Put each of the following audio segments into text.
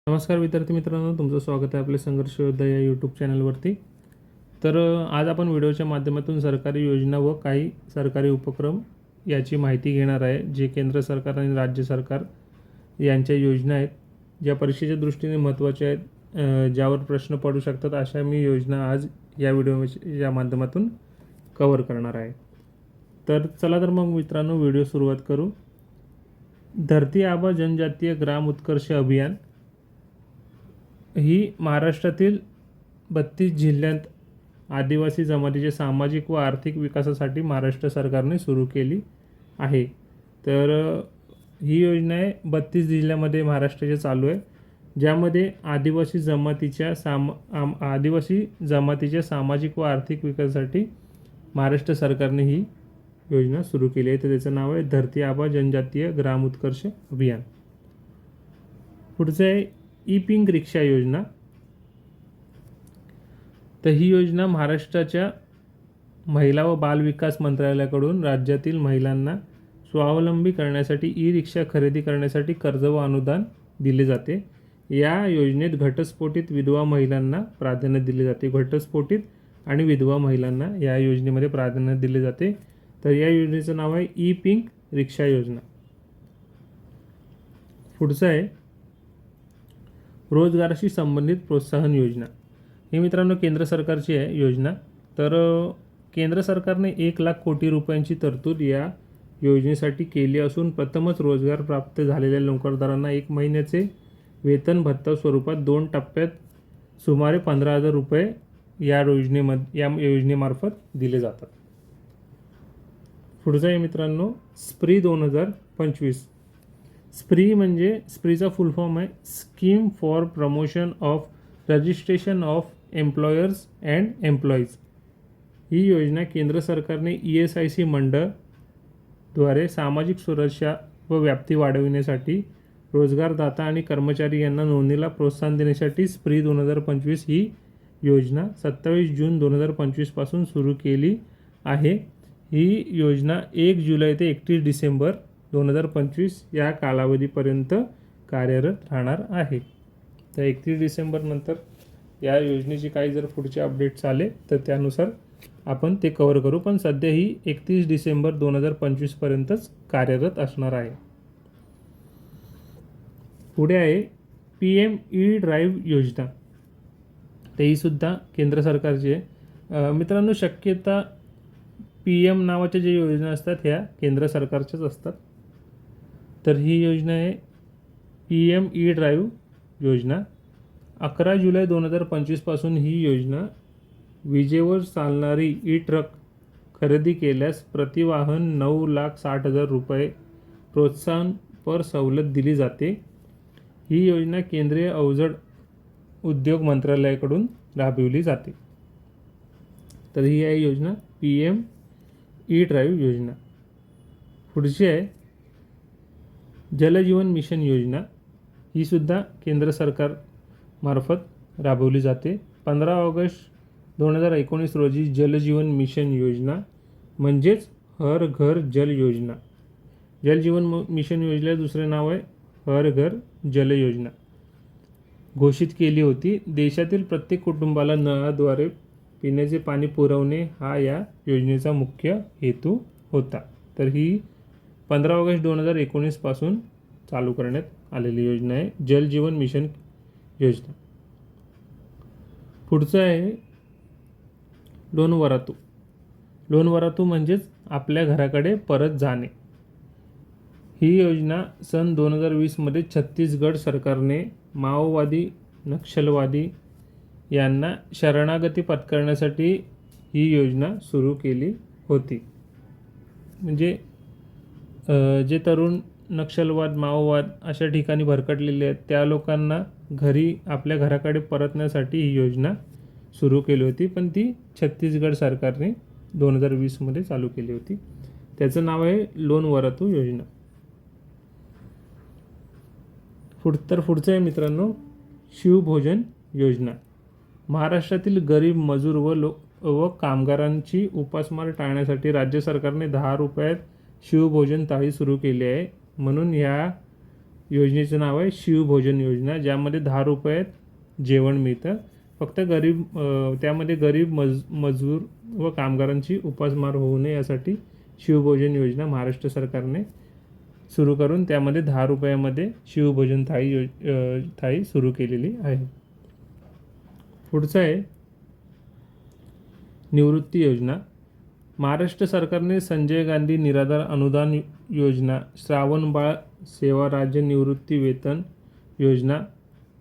नमस्कार विद्यार्थी मित्रांनो, तुमचं स्वागत आहे आपले संघर्ष योद्धा या यूट्यूब चॅनलवरती. तर आज आपण व्हिडिओच्या माध्यमातून सरकारी योजना व काही सरकारी उपक्रम याची माहिती घेणार आहे, जे केंद्र सरकार आणि राज्य सरकार यांच्या योजना आहेत, ज्या परीक्षेच्या दृष्टीने महत्त्वाच्या आहेत, ज्यावर प्रश्न पडू शकतात, अशा मी योजना आज या व्हिडिओच्या माध्यमातून कव्हर करणार आहे. तर चला तर मग मित्रांनो, व्हिडिओ सुरुवात करू. धरती आबा जनजातीय ग्राम उत्कर्ष अभियान ही महाराष्ट्रातील 32 जिल्ह्यात आदिवासी जमातीच्या सामाजिक व आर्थिक विकासासाठी महाराष्ट्र सरकारने सुरू केली आहे. तर ही योजना आहे 32 जिल्ह्यामध्ये महाराष्ट्राच्या चालू आहे, ज्यामध्ये आदिवासी जमातीच्या सामाजिक व आर्थिक विकासासाठी महाराष्ट्र सरकारने ही योजना सुरू केली आहे. तर त्याचं नाव आहे धरती आबा जनजातीय ग्राम उत्कर्ष अभियान. पुढचं आहे ई पिंक रिक्षा योजना. तर ही योजना महाराष्ट्राच्या महिला व बाल विकास मंत्रालयाकडून राज्यातील महिलांना स्वावलंबी करण्यासाठी ई रिक्षा खरेदी करण्यासाठी कर्ज व अनुदान दिले जाते. या योजनेत घटस्फोटित विधवा महिलांना प्राधान्य दिले जाते. घटस्फोटित आणि विधवा महिलांना या योजनेमध्ये प्राधान्य दिले जाते. तर या योजनेचं नाव आहे ई पिंक रिक्षा योजना. पुढचं आहे रोजगाराशी संबंधित प्रोत्साहन योजना. ही मित्रांनो केंद्र सरकारची आहे योजना. तर केंद्र सरकारने 1,00,000 कोटी रुपयांची तरतूद या योजनेसाठी केली असून प्रथमच रोजगार प्राप्त झालेल्या नोकरदारांना 1 महिन्याचे वेतन भत्ता स्वरूपात 2 टप्प्यात सुमारे 15,000 रुपये या योजनेमार्फत दिले जातात. पुढचं आहे मित्रांनो स्प्री 2025. स्प्री म्हणजे स्प्रीचा फुल फॉर्म आहे scheme for promotion of registration of employers and employees. ही योजना केंद्र सरकारने ESIC मंडळद्वारे सामाजिक सुरक्षा व व्याप्ती वाढविण्यासाठी रोजगारदाता आणि कर्मचारी यांना नोंदणीला प्रोत्साहन देण्यासाठी स्प्री 2025 ही योजना 27 जून 2025 पासून सुरू केली आहे. ही योजना 1 जुलै ते 31 डिसेंबर 2025 या कालावधीपर्यंत कार्यरत राहणार आहे. तर 31 डिसेंबर नंतर या योजनेची काही जर पुढचे अपडेट्स आले तर त्यानुसार आपण ते कव्हर करू, पण सध्या ही 31 डिसेंबर 2025 पर्यंतच कार्यरत असणार आहे. पुढे आहे PM E-ड्राईव्ह योजना. तर ही सुद्धा केंद्र सरकारची आहे. मित्रांनो शक्यता PM नावाच्या ज्या योजना असतात ह्या केंद्र सरकारच्याच असतात. तर ही योजना आहे PM E-ड्राईव्ह योजना. 11 जुलै 2025 पासून ही योजना विजेवर चालणारी ई-ट्रक खरेदी केल्यास प्रतिवाहन 9,60,000 रुपये प्रोत्साहनपर सवलत दिली जाते. ही योजना केंद्रीय अवजड उद्योग मंत्रालयाकडून राबविली जाते. तर ही आहे योजना PM E-ड्राईव्ह योजना. पुढची आहे जलजीवन मिशन योजना. ही सुद्धा केंद्र सरकारमार्फत राबवली जाते. 15 ऑगस्ट 2019 रोजी जलजीवन मिशन योजना म्हणजेच हर घर जल योजना. जलजीवन मिशन योजनेला दुसरे नाव आहे हर घर जल योजना घोषित केली होती. देशातील प्रत्येक कुटुंबाला नळाद्वारे पिण्याचे पाणी पुरवणे हा या योजनेचा मुख्य हेतू होता. तर ही 15 ऑगस्ट 2019 पासून चालू करण्यात आलेली योजना आहे जलजीवन मिशन योजना. पुढचं आहे लोन वरातू. लोन वरातू म्हणजेच आपल्या घराकडे परत जाणे. ही योजना सन 2020 मध्ये छत्तीसगड सरकारने माओवादी नक्षलवादी यांना शरणागती पत्करण्यासाठी ही योजना सुरू केली होती. म्हणजे जे तरुण नक्षलवाद माओवाद अशा ठिकाणी भरकटलेले आहेत त्या लोकांना आपल्या घराकडे परतण्यासाठी ही योजना सुरू केली होती, पण ती छत्तीसगड सरकारने 2020 मध्ये चालू केली होती. त्याचं नाव आहे लोन वरातू योजना. पुढचं आहे मित्रांनो शिवभोजन योजना. महाराष्ट्रातील गरीब मजूर व कामगारांची उपासमार टाळण्यासाठी राज्य सरकारने 10 रुपयात शिवभोजन थाळी सुरू केली आहे. म्हणून ह्या योजनेचं नाव आहे शिवभोजन योजना, ज्यामध्ये 10 रुपयात जेवण मिळतं. फक्त त्यामध्ये गरीब मजूर व कामगारांची उपासमार होऊ नये यासाठी शिवभोजन योजना महाराष्ट्र सरकारने सुरू करून त्यामध्ये 10 रुपयामध्ये शिवभोजन थाळी सुरू केलेली आहे. पुढचं आहे निवृत्ती योजना. महाराष्ट्र सरकारने संजय गांधी निराधार अनुदान योजना, श्रावणबाळ सेवा राज्य निवृत्ती वेतन योजना,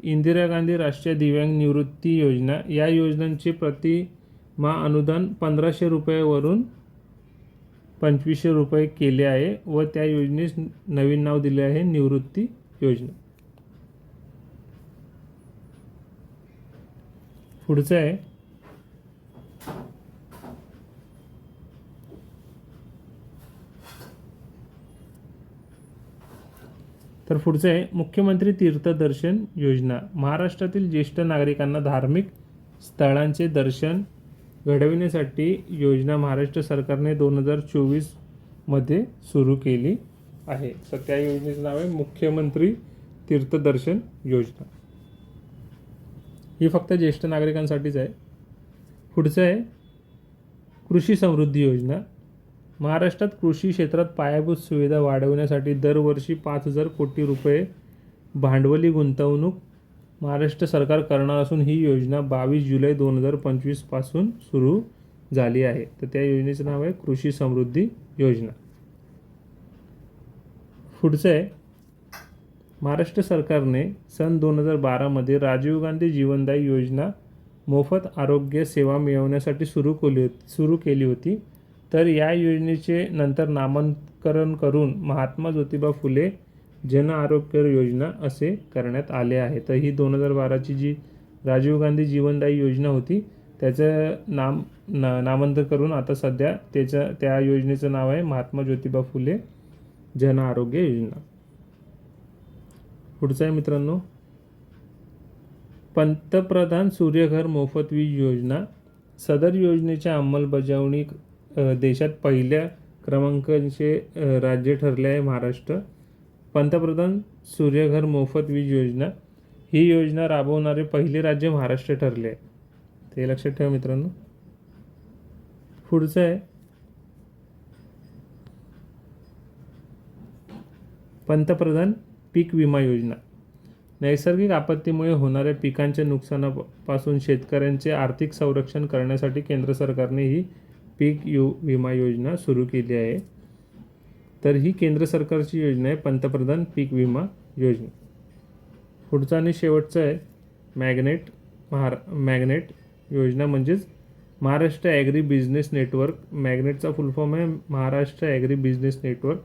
इंदिरा गांधी राष्ट्रीय दिव्यांग निवृत्ती योजना या योजनांचे प्रतिमाह अनुदान 1500 रुपयावरून 2500 रुपये केले आहे व त्या योजनेस नवीन नाव दिले आहे निवृत्ती योजना. पुढचं आहे मुख्यमंत्री तीर्थदर्शन योजना. महाराष्ट्रातील ज्येष्ठ नागरिकांना धार्मिक स्थळांचे दर्शन घडविण्यासाठी योजना महाराष्ट्र सरकारने 2024 मध्ये सुरू केली आहे. तर त्या योजनेचं नाव आहे मुख्यमंत्री तीर्थदर्शन योजना. ही फक्त ज्येष्ठ नागरिकांसाठीच आहे. पुढचं आहे कृषी समृद्धी योजना. महाराष्ट्रात कृषी क्षेत्रात पायाभूत सुविधा वाढवण्यासाठी दरवर्षी 5,000 कोटी रुपये भांडवली गुंतवणूक महाराष्ट्र सरकार करणार असून ही योजना 22 जुलै 2025 पासून सुरू झाली आहे. तर त्या योजनेचं नाव आहे कृषी समृद्धी योजना. पुढचं आहे महाराष्ट्र सरकारने सन 2012 राजीव गांधी जीवनदायी योजना मोफत आरोग्य सेवा मिळवण्यासाठी सुरू केली होती. तर या योजनेचे नंतर नामकरण करून महात्मा ज्योतिबा फुले जन आरोग्य योजना असे करण्यात आले आहे. तर ही 2012ची जी राजीव गांधी जीवनदायी योजना होती त्याचं नामांतर करून आता सध्या त्या योजनेचं नाव आहे महात्मा ज्योतिबा फुले जन आरोग्य योजना. पुढचं आहे मित्रांनो पंतप्रधान सूर्यघर मोफत वीज योजना. सदर योजनेच्या अंमलबजावणी देशात पहिल्या क्रमांकाचे राज्य ठरले आहे महाराष्ट्र. पंतप्रधान सूर्यघर मोफत वीज योजना ही योजना राबवणारे पहिले राज्य महाराष्ट्र ठरले आहे. ते लक्षात ठेवा मित्रांनो. पुढचं आहे पंतप्रधान पीक विमा योजना. नैसर्गिक आपत्तीमुळे होणाऱ्या पिकांच्या नुकसानापासून शेतकऱ्यांचे आर्थिक संरक्षण करण्यासाठी केंद्र सरकारने ही पीक विमा योजना सुरू केली आहे. तर ही केंद्र सरकारची योजना आहे पंतप्रधान पीक विमा योजना. पुढचा आणि शेवटचं आहे मॅग्नेट योजना म्हणजेच महाराष्ट्र ॲग्री बिझनेस नेटवर्क. मॅग्नेटचा फुल फॉर्म आहे महाराष्ट्र ॲग्री बिझनेस नेटवर्क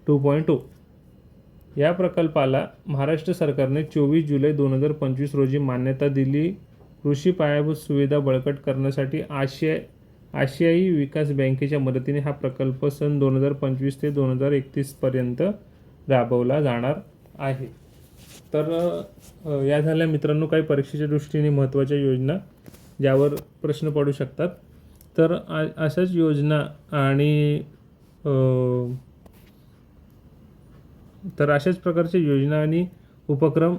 2.0. या प्रकल्पाला महाराष्ट्र सरकारने 24 जुलै 2025 रोजी मान्यता दिली. कृषी पायाभूत सुविधा बळकट करण्यासाठी आशियाई विकास बँकेच्या मदतीने हा प्रकल्प सन 2025 ते 2031 पर्यंत राबवला जाणार आहे. तर या झाल्या मित्रांनो काही परीक्षेच्या दृष्टीने महत्त्वाच्या योजना ज्यावर प्रश्न पडू शकतात. तर अशाच योजना आणि अशाच प्रकारच्या योजना आणि उपक्रम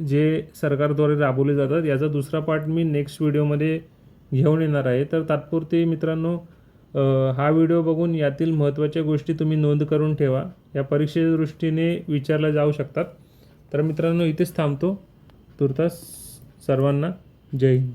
जे सरकारद्वारे राबवले जातात याचा दुसरा पार्ट मी नेक्स्ट व्हिडिओमध्ये घेऊन येणार आहे. तर तात्पुरते मित्रांनो हा व्हिडिओ बघून यातील महत्त्वाच्या गोष्टी तुम्ही नोंद करून ठेवा. या परीक्षेच्या दृष्टीने विचारल्या जाऊ शकतात. तर मित्रांनो इथेच थांबतो. तुर्तास सर्वांना जय हिंद.